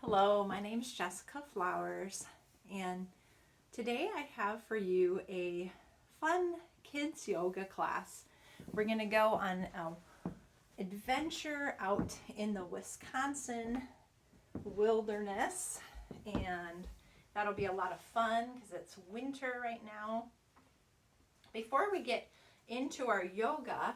Hello, my name is Jessica Flowers, and today I have for you a fun kids yoga class. We're going to go on an adventure out in the Wisconsin wilderness, and that'll be a lot of fun because it's winter right now. Before we get into our yoga,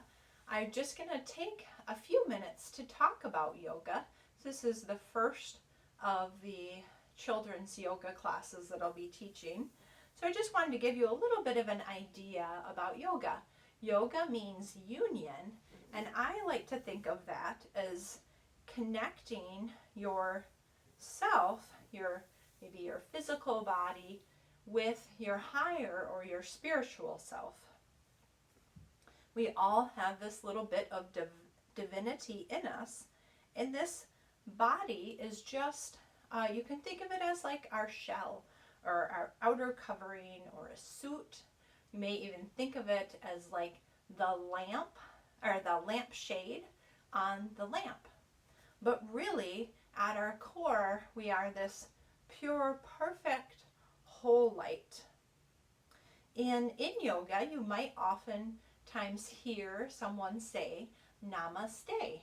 I'm just going to take a few minutes to talk about yoga. This is the first of the children's yoga classes that I'll be teaching. So I just wanted to give you a little bit of an idea about yoga. Yoga means union, and I like to think of that as connecting yourself, maybe your physical body, with your higher or your spiritual self. We all have this little bit of divinity in us, and this body is just, you can think of it as like our shell or our outer covering or a suit. You may even think of it as like the lamp or the lampshade on the lamp. But really, at our core, we are this pure, perfect, whole light. And in yoga, you might oftentimes hear someone say, Namaste.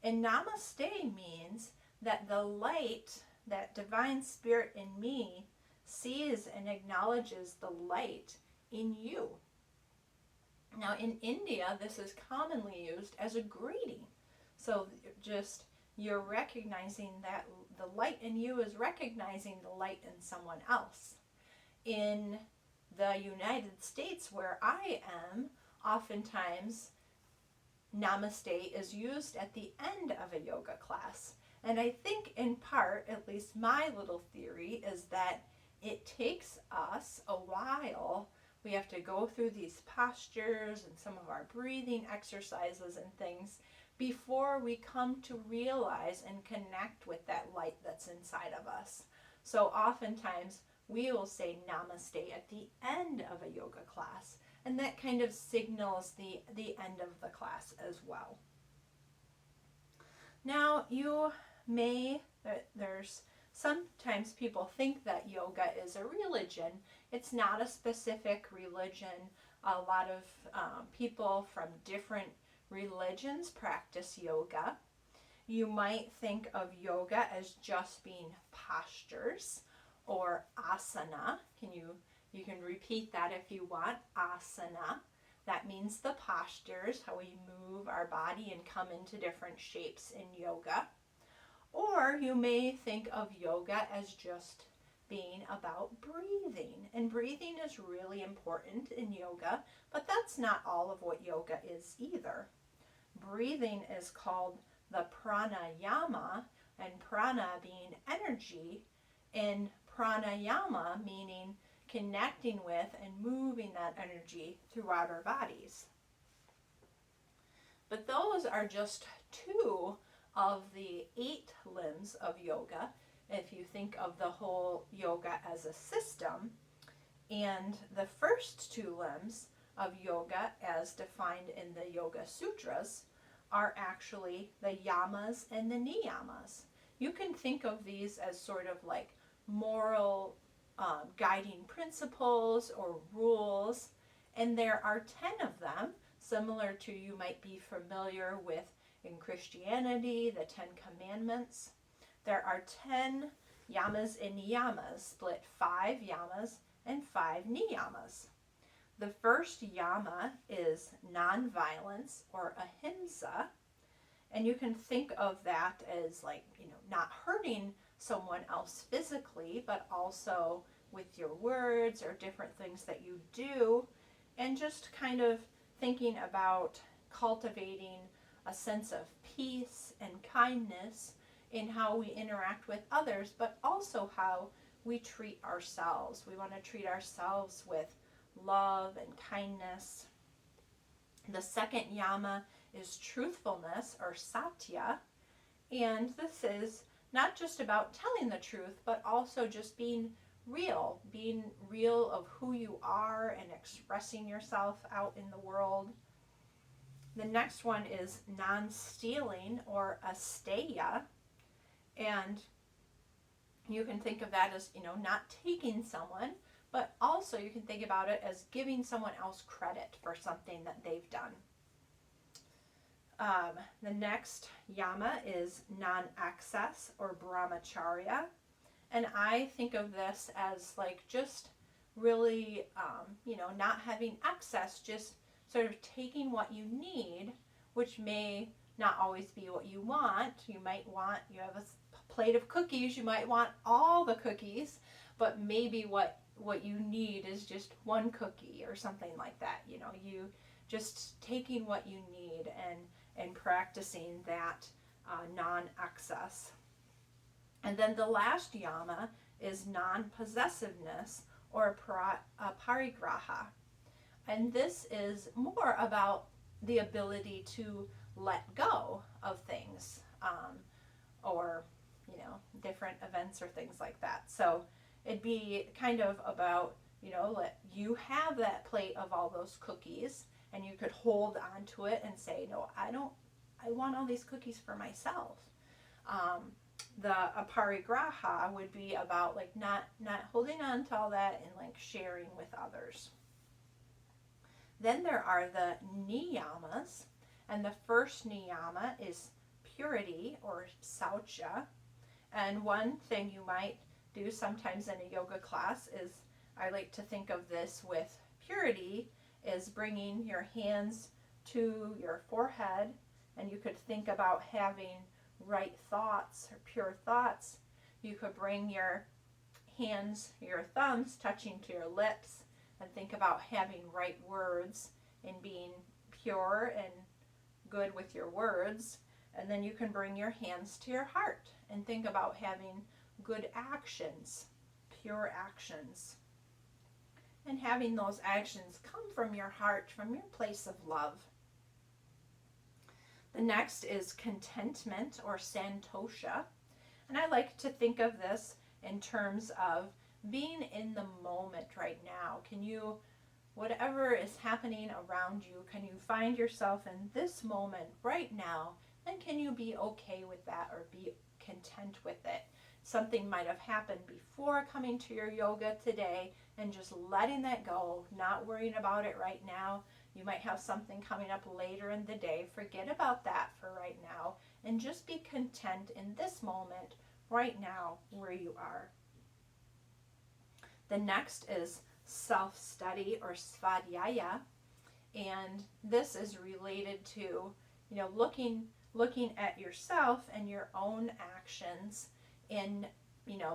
And Namaste means that the light, that divine spirit in me, sees and acknowledges the light in you. Now in India, this is commonly used as a greeting. So just you're recognizing that the light in you is recognizing the light in someone else. In the United States, where I am, oftentimes Namaste is used at the end of a yoga class. And I think in part, at least my little theory, is that it takes us a while. We have to go through these postures and some of our breathing exercises and things before we come to realize and connect with that light that's inside of us. So oftentimes we will say Namaste at the end of a yoga class. And that kind of signals the end of the class as well. Now there's sometimes people think that yoga is a religion. It's not a specific religion. A lot of people from different religions practice yoga. You might think of yoga as just being postures or asana. You can repeat that if you want. Asana. That means the postures, how we move our body and come into different shapes in yoga. Or you may think of yoga as just being about breathing. And breathing is really important in yoga, but that's not all of what yoga is either. Breathing is called the pranayama, and prana being energy, and pranayama meaning connecting with and moving that energy throughout our bodies. But those are just two of the 8 limbs of yoga, if you think of the whole yoga as a system. And the first 2 limbs of yoga, as defined in the Yoga Sutras, are actually the yamas and the niyamas. You can think of these as sort of like moral guiding principles or rules, and there are 10 of them, similar to you might be familiar with in Christianity, the 10 Commandments. There are 10 yamas and niyamas, split 5 yamas and 5 niyamas. The first yama is nonviolence or ahimsa, and you can think of that as like, not hurting someone else physically, but also with your words or different things that you do, and just kind of thinking about cultivating a sense of peace and kindness in how we interact with others, but also how we treat ourselves. We want to treat ourselves with love and kindness. The second yama is truthfulness or satya, and this is not just about telling the truth, but also just being real of who you are and expressing yourself out in the world. The next one is non-stealing or asteya, and You can think of that as, not taking someone, but also you can think about it as giving someone else credit for something that they've done. The next yama is non-excess or brahmacharya. And I think of this as like just really, not having excess, just sort of taking what you need, which may not always be what you want. You have a plate of cookies, you might want all the cookies, but maybe what you need is just one cookie or something like that. You just taking what you need and practicing that non-excess. And then the last yama is non-possessiveness or parigraha. And this is more about the ability to let go of things, or, different events or things like that. So it'd be kind of about, let you have that plate of all those cookies, and you could hold on to it and say, no, I want all these cookies for myself. The aparigraha would be about like not holding on to all that and like sharing with others. Then there are the niyamas, and the first niyama is purity or saucha. And one thing you might do sometimes in a yoga class is, I like to think of this with purity, is bringing your hands to your forehead, and you could think about having right thoughts or pure thoughts. You could bring your hands, your thumbs touching to your lips, and think about having right words and being pure and good with your words. And then you can bring your hands to your heart and think about having good actions, pure actions. And having those actions come from your heart, from your place of love. The next is contentment or santosha. And I like to think of this in terms of being in the moment right now. Can you, whatever is happening around you, can you find yourself in this moment right now? And can you be okay with that or be content with it? Something might have happened before coming to your yoga today, and just letting that go, not worrying about it right now. You might have something coming up later in the day. Forget about that for right now and just be content in this moment right now where you are. The next is self-study or svadhyaya, and this is related to, looking at yourself and your own actions in,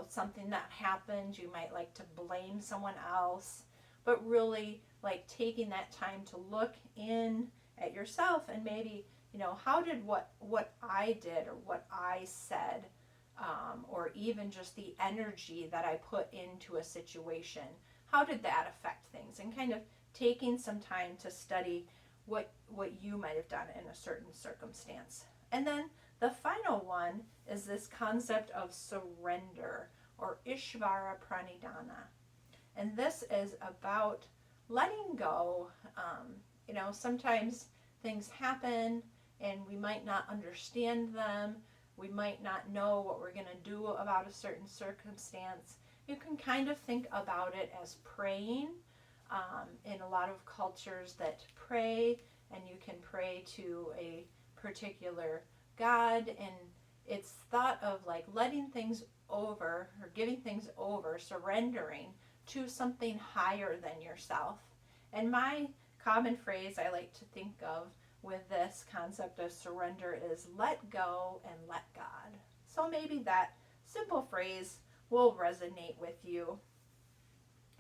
something that happened. You might like to blame someone else, but really like taking that time to look in at yourself and maybe, how did what I did or what I said, or even just the energy that I put into a situation, how did that affect things? And kind of taking some time to study what you might have done in a certain circumstance. And then the final one is this concept of surrender or Ishvara Pranidhana. And this is about letting go. Sometimes things happen and we might not understand them. We might not know what we're going to do about a certain circumstance. You can kind of think about it as praying. In a lot of cultures that pray, and you can pray to a particular God, and it's thought of like letting things over or giving things over, surrendering to something higher than yourself. And my common phrase I like to think of with this concept of surrender is let go and let God. So maybe that simple phrase will resonate with you.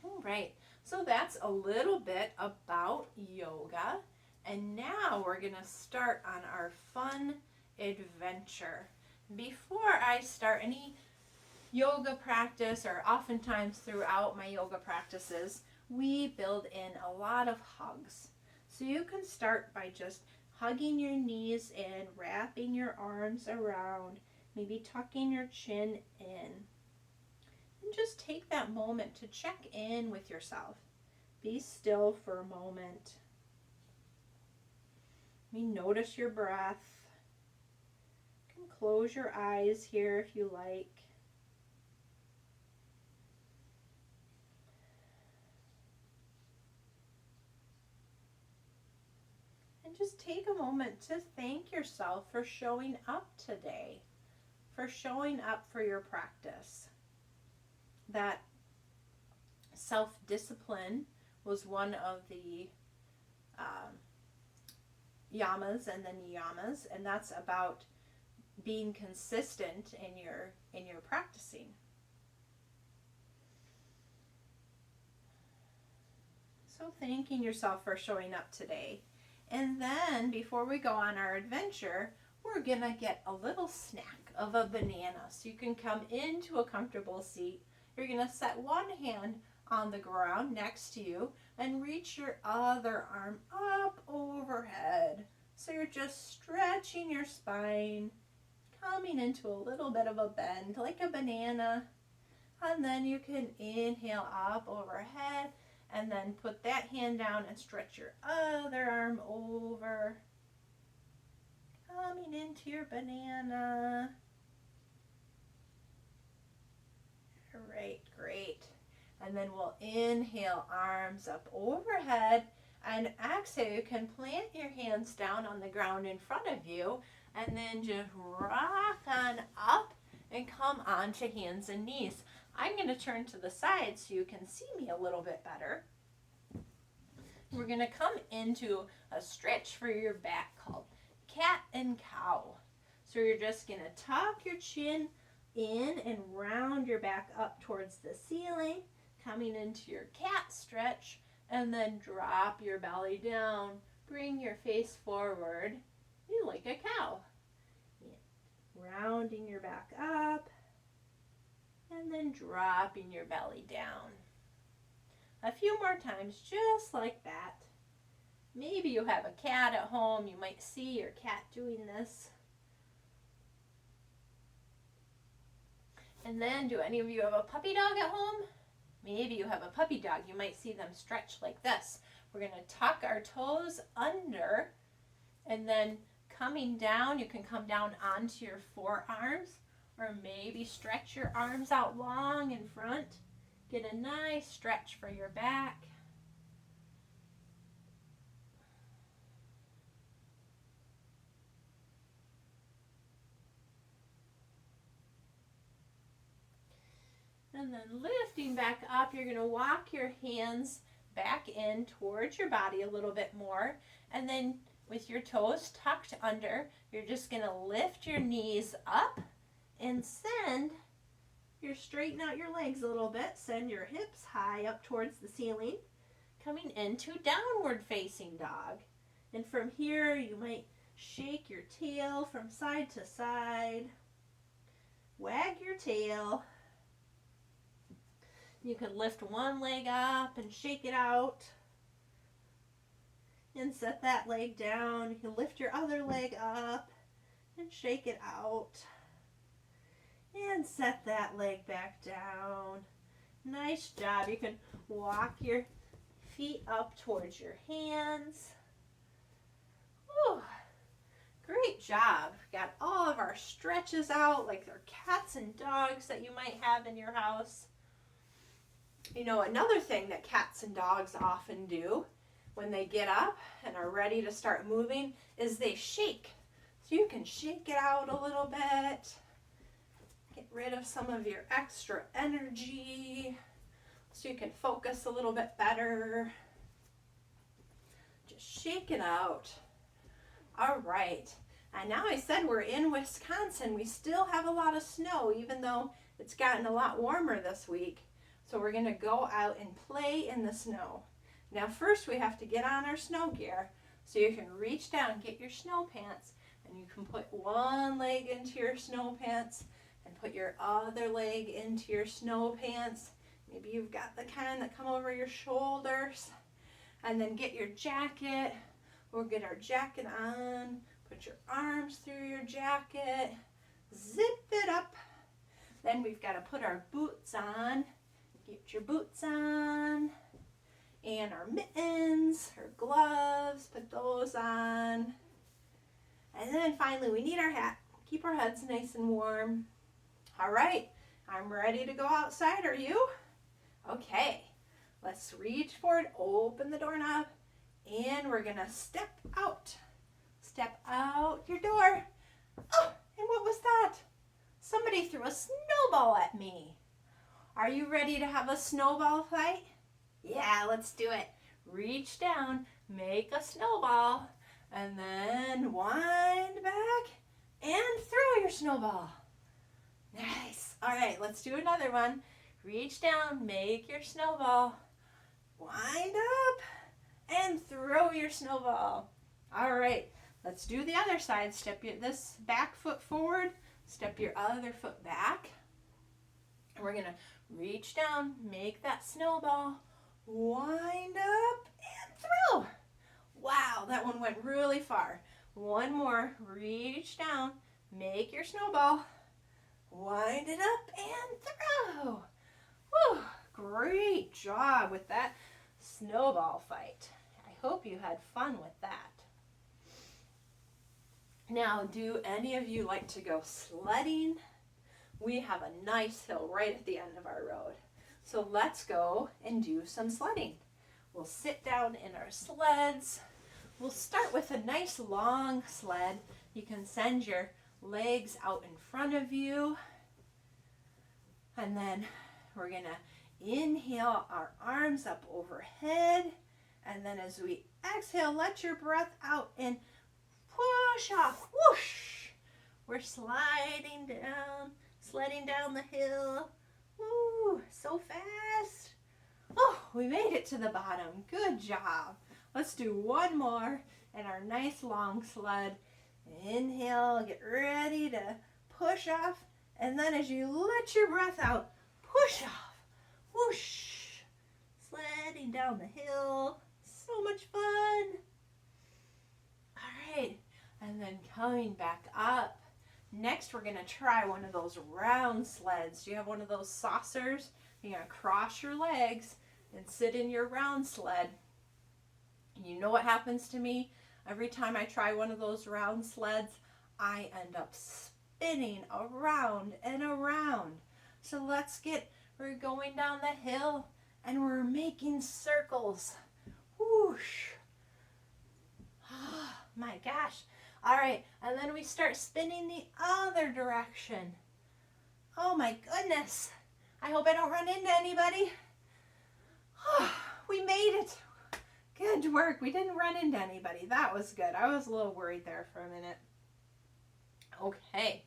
All right, so that's a little bit about yoga. And now we're going to start on our fun adventure. Before I start any yoga practice, or oftentimes throughout my yoga practices, we build in a lot of hugs. So you can start by just hugging your knees in, wrapping your arms around, maybe tucking your chin in. And just take that moment to check in with yourself. Be still for a moment. Notice your breath. You can close your eyes here if you like. just take a moment to thank yourself for showing up today, for showing up for your practice. That self-discipline was one of the yamas and the niyamas, and that's about being consistent in your practicing. So thanking yourself for showing up today. And then before we go on our adventure, we're gonna get a little snack of a banana. So you can come into a comfortable seat. You're gonna set one hand on the ground next to you and reach your other arm up overhead. So you're just stretching your spine, coming into a little bit of a bend like a banana. And then you can inhale up overhead and then put that hand down and stretch your other arm over, coming into your banana. All right, great. And then we'll inhale, arms up overhead, and exhale. You can plant your hands down on the ground in front of you, and then just rock on up and come onto hands and knees. I'm going to turn to the side so you can see me a little bit better. We're going to come into a stretch for your back called cat and cow. So you're just going to tuck your chin in and round your back up towards the ceiling, coming into your cat stretch, and then drop your belly down. Bring your face forward, like a cow. Rounding your back up, and then dropping your belly down. A few more times, just like that. Maybe you have a cat at home. You might see your cat doing this. And then, do any of you have a puppy dog at home? Maybe you have a puppy dog. You might see them stretch like this. We're going to tuck our toes under, and then coming down, you can come down onto your forearms, or maybe stretch your arms out long in front. Get a nice stretch for your back. And then lifting back up, you're going to walk your hands back in towards your body a little bit more. And then with your toes tucked under, you're just going to lift your knees up and straighten out your legs a little bit. Send your hips high up towards the ceiling, coming into downward facing dog. And from here, you might shake your tail from side to side, wag your tail. You can lift one leg up and shake it out and set that leg down. You can lift your other leg up and shake it out and set that leg back down. Nice job. You can walk your feet up towards your hands. Whew. Great job. Got all of our stretches out like they're cats and dogs that you might have in your house. You know, another thing that cats and dogs often do when they get up and are ready to start moving is they shake. So you can shake it out a little bit. Get rid of some of your extra energy so you can focus a little bit better. Just shake it out. All right. And now I said we're in Wisconsin. We still have a lot of snow, even though it's gotten a lot warmer this week. So we're going to go out and play in the snow. Now first we have to get on our snow gear. So you can reach down, get your snow pants, and you can put one leg into your snow pants and put your other leg into your snow pants. Maybe you've got the kind that come over your shoulders. And then get your jacket. We'll get our jacket on. Put your arms through your jacket. Zip it up. Then we've got to put our boots on. Get your boots on. And our mittens, our gloves, put those on. And then finally we need our hat. Keep our heads nice and warm. All right, I'm ready to go outside. Are you? Okay, let's reach forward, open the doorknob, and we're gonna step out. step out your door. Oh, and what was that? Somebody threw a snowball at me. Are you ready to have a snowball fight? Yeah, let's do it. Reach down, make a snowball, and then wind back and throw your snowball. Nice. All right, let's do another one. Reach down, make your snowball, wind up, and throw your snowball. All right, let's do the other side. Step this back foot forward, step your other foot back. And we're going to reach down, make that snowball, wind up, and throw. Wow, that one went really far. One more, reach down, make your snowball, wind it up, and throw. Whew, great job with that snowball fight. I hope you had fun with that. Now, do any of you like to go sledding? We have a nice hill right at the end of our road. So let's go and do some sledding. We'll sit down in our sleds. We'll start with a nice long sled. You can send your legs out in front of you. And then we're going to inhale our arms up overhead. And then as we exhale, let your breath out and push off. Whoosh! We're sledding down the hill. Woo, so fast. Oh, we made it to the bottom. Good job. Let's do one more in our nice long sled. Inhale, get ready to push off. And then as you let your breath out, push off. Whoosh. Sledding down the hill. So much fun. All right. And then coming back up. Next, we're going to try one of those round sleds. Do you have one of those saucers? You're going to cross your legs and sit in your round sled. You know what happens to me? Every time I try one of those round sleds, I end up spinning around and around. So we're going down the hill and we're making circles. Whoosh. Oh, my gosh. All right, and then we start spinning the other direction. Oh my goodness. I hope I don't run into anybody. Oh, we made it. Good work. We didn't run into anybody. That was good. I was a little worried there for a minute. Okay.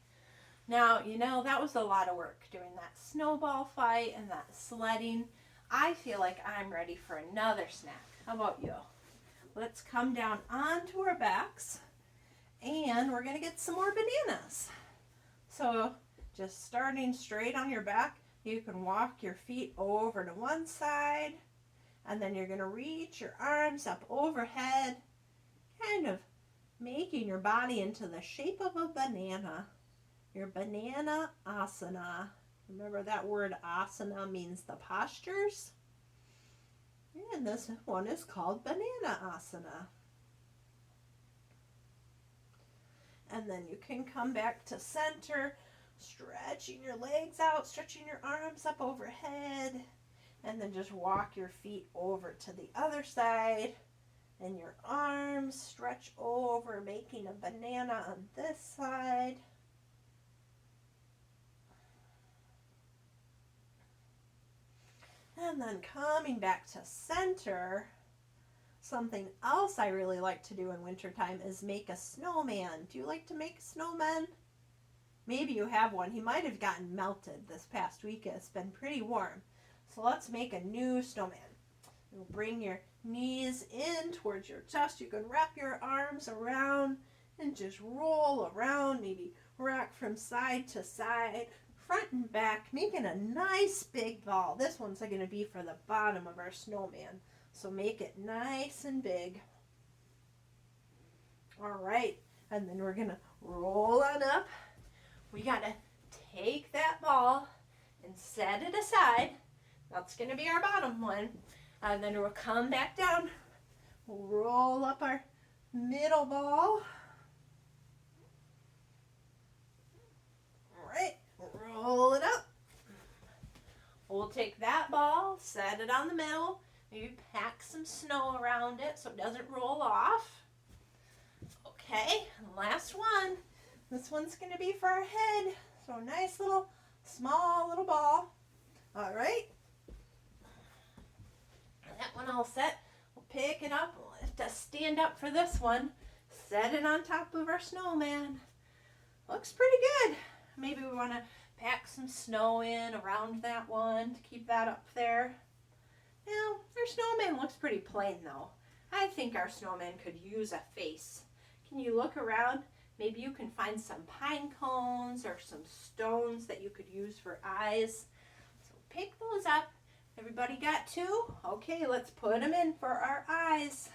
Now, that was a lot of work doing that snowball fight and that sledding. I feel like I'm ready for another snack. How about you? Let's come down onto our backs. And we're going to get some more bananas. So just starting straight on your back, you can walk your feet over to one side. And then you're going to reach your arms up overhead, kind of making your body into the shape of a banana. Your banana asana. Remember that word asana means the postures? And this one is called banana asana. And then you can come back to center, stretching your legs out, stretching your arms up overhead, and then just walk your feet over to the other side, and your arms stretch over, making a banana on this side. And then coming back to center. Something else I really like to do in wintertime is make a snowman. Do you like to make snowmen? Maybe you have one. He might have gotten melted this past week. It's been pretty warm. So let's make a new snowman. You'll bring your knees in towards your chest. You can wrap your arms around and just roll around. Maybe rock from side to side, front and back, making a nice big ball. This one's going to be for the bottom of our snowman. So make it nice and big. All right, and then we're gonna roll on up. We gotta take that ball and set it aside. That's gonna be our bottom one. And then we'll come back down. We'll roll up our middle ball. All right, roll it up. We'll take that ball, set it on the middle. Maybe pack some snow around it so it doesn't roll off. Okay, last one. This one's going to be for our head. So a nice little, small little ball. All right. That one all set. We'll pick it up. We'll have to stand up for this one. Set it on top of our snowman. Looks pretty good. Maybe we want to pack some snow in around that one to keep that up there. Now, our snowman looks pretty plain though. I think our snowman could use a face. Can you look around? Maybe you can find some pine cones or some stones that you could use for eyes. So pick those up. Everybody got two? Okay, let's put them in for our eyes.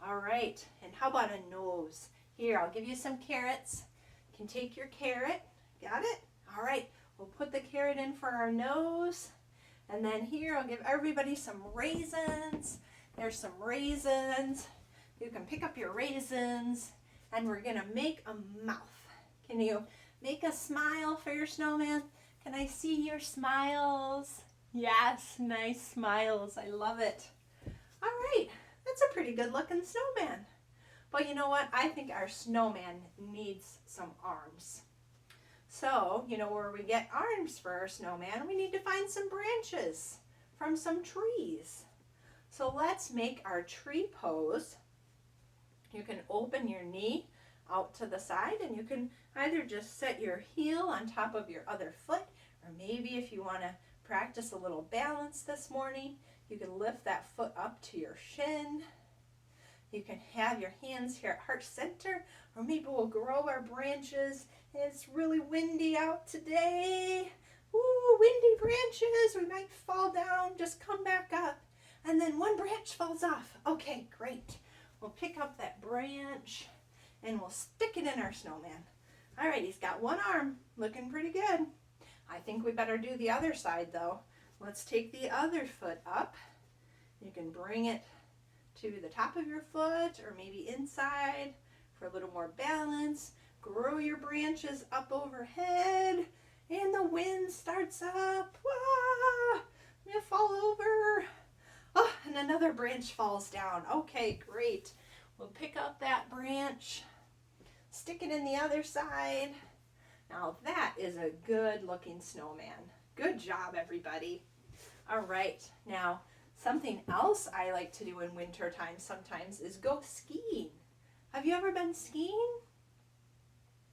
All right, and how about a nose? Here, I'll give you some carrots. You can take your carrot. Got it? All right, we'll put the carrot in for our nose. And then here, I'll give everybody some raisins. There's some raisins. You can pick up your raisins, and we're gonna make a mouth. Can you make a smile for your snowman? Can I see your smiles? Yes, nice smiles. I love it. All right, that's a pretty good looking snowman. But you know what? I think our snowman needs some arms. So, you know where we get arms for our snowman? We need to find some branches from some trees. So let's make our tree pose. You can open your knee out to the side, and you can either just set your heel on top of your other foot, or maybe if you want to practice a little balance this morning, you can lift that foot up to your shin. You can have your hands here at heart center, or maybe we'll grow our branches. It's really windy out today. Ooh, windy branches. We might fall down. Just come back up. And then one branch falls off. Okay, great. We'll pick up that branch and we'll stick it in our snowman. All right, he's got one arm. Looking pretty good. I think we better do the other side though. Let's take the other foot up. You can bring it to the top of your foot or maybe inside for a little more balance. Grow your branches up overhead and the wind starts up. Wah! You fall over. Oh, and another branch falls down. Okay, great. We'll pick up that branch, stick it in the other side. Now that is a good looking snowman. Good job, everybody. All right, now something else I like to do in winter time sometimes is go skiing. Have you ever been skiing?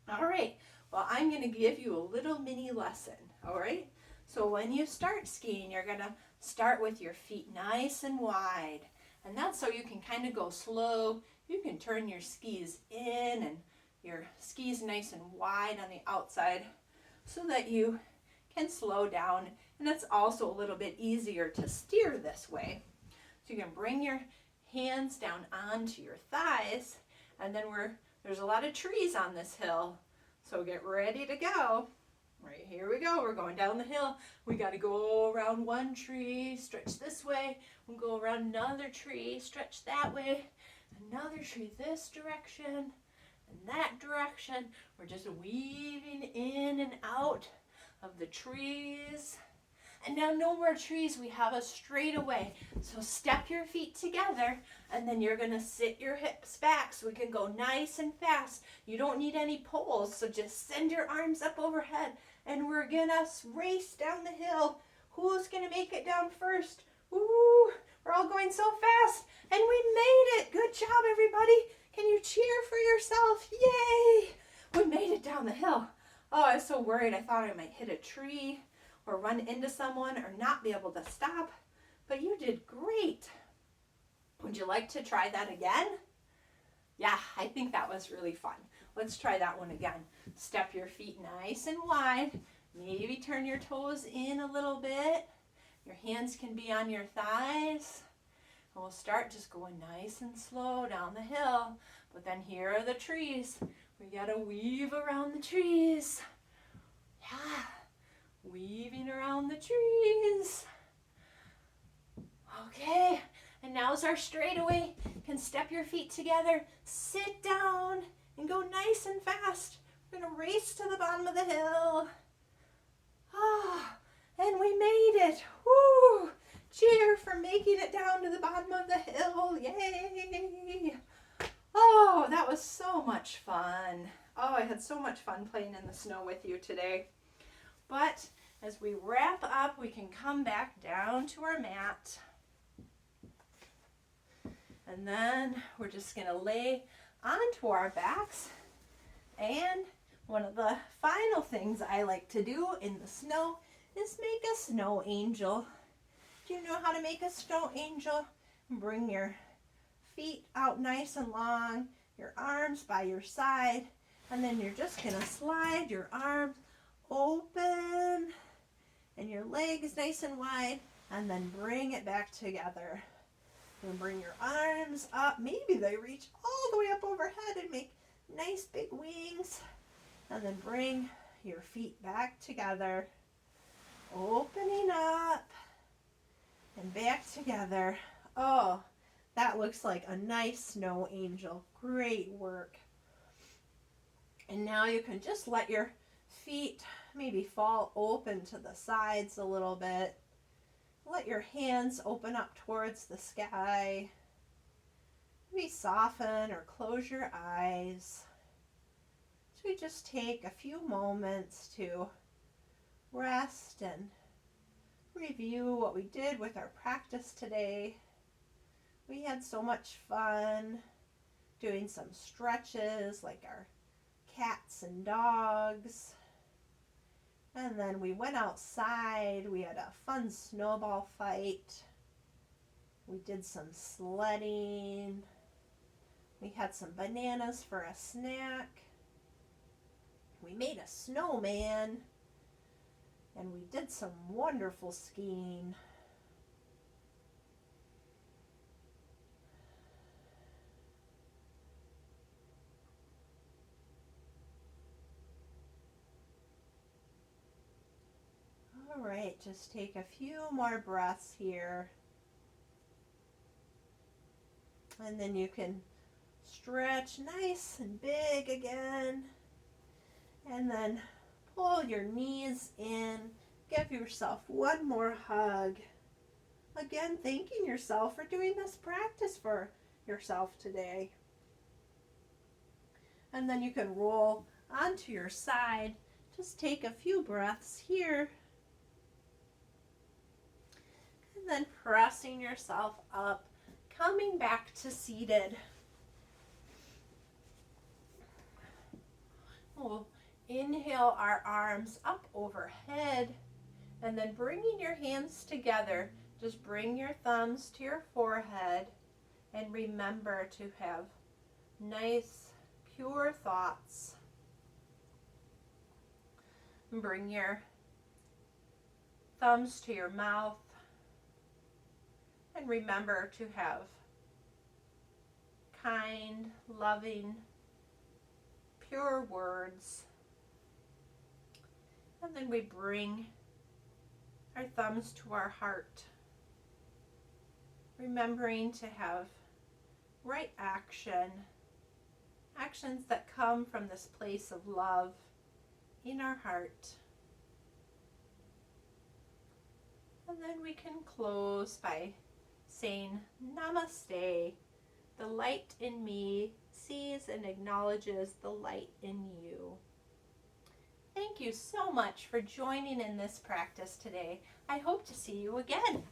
All right, well, I'm going to give you a little mini lesson, all right? So when you start skiing, you're going to start with your feet nice and wide. And that's so you can kind of go slow. You can turn your skis in and your skis nice and wide on the outside so that you can slow down. And it's also a little bit easier to steer this way. So you can bring your hands down onto your thighs, and then there's a lot of trees on this hill. So get ready to go. Right, here we go. We're going down the hill. We got to go around one tree, stretch this way. We'll go around another tree, stretch that way. Another tree this direction and that direction. We're just weaving in and out of the trees. And now no more trees. We have a straightaway. So step your feet together, and then you're going to sit your hips back so we can go nice and fast. You don't need any poles, so just send your arms up overhead, and we're going to race down the hill. Who's going to make it down first? Ooh, we're all going so fast, and we made it. Good job, everybody. Can you cheer for yourself? Yay! We made it down the hill. Oh, I was so worried. I thought I might hit a tree or run into someone or not be able to stop, but you did great. Would you like to try that again? Yeah, I think that was really fun. Let's try that one again. Step your feet nice and wide. Maybe turn your toes in a little bit. Your hands can be on your thighs. And we'll start just going nice and slow down the hill. But then here are the trees. We gotta weave around the trees. Yeah. Weaving around the trees. Okay, and now's our straightaway. You can step your feet together, sit down, and go nice and fast. We're gonna race to the bottom of the hill. Ah, and we made it. Woo! Cheer for making it down to the bottom of the hill. Yay! Oh, that was so much had so much fun playing in the snow with you today. But as we wrap up, we can come back down to our mat. And then we're just going to lay onto our backs. And one of the final things I like to do in the snow is make a snow angel. Do you know how to make a snow angel? Bring your feet out nice and long, your arms by your side, and then you're just going to slide your arms open and your legs nice and wide, and then bring it back together. And bring your arms up. Maybe they reach all the way up overhead and make nice big wings. And then bring your feet back together, opening up and back together. Oh, that looks like a nice snow angel. Great work. And now you can just let your feet maybe fall open to the sides a little bit. Let your hands open up towards the sky. Maybe soften or close your eyes. So we just take a few moments to rest and review what we did with our practice today. We had so much fun doing some stretches like our cats and dogs. And then we went outside. We had a fun snowball fight. We did some sledding. We had some bananas for a snack. We made a snowman. And we did some wonderful skiing. All right, just take a few more breaths here. And then you can stretch nice and big again. And then pull your knees in. Give yourself one more hug. Again, thanking yourself for doing this practice for yourself today. And then you can roll onto your side. Just take a few breaths here. And then pressing yourself up, coming back to seated. We'll inhale our arms up overhead, and then bringing your hands together, just bring your thumbs to your forehead, and remember to have nice, pure thoughts. Bring your thumbs to your mouth, and remember to have kind, loving, pure words. And then we bring our thumbs to our heart, remembering to have right action, actions that come from this place of love in our heart. And then we can close by saying, Namaste. The light in me sees and acknowledges the light in you. Thank you so much for joining in this practice today. I hope to see you again.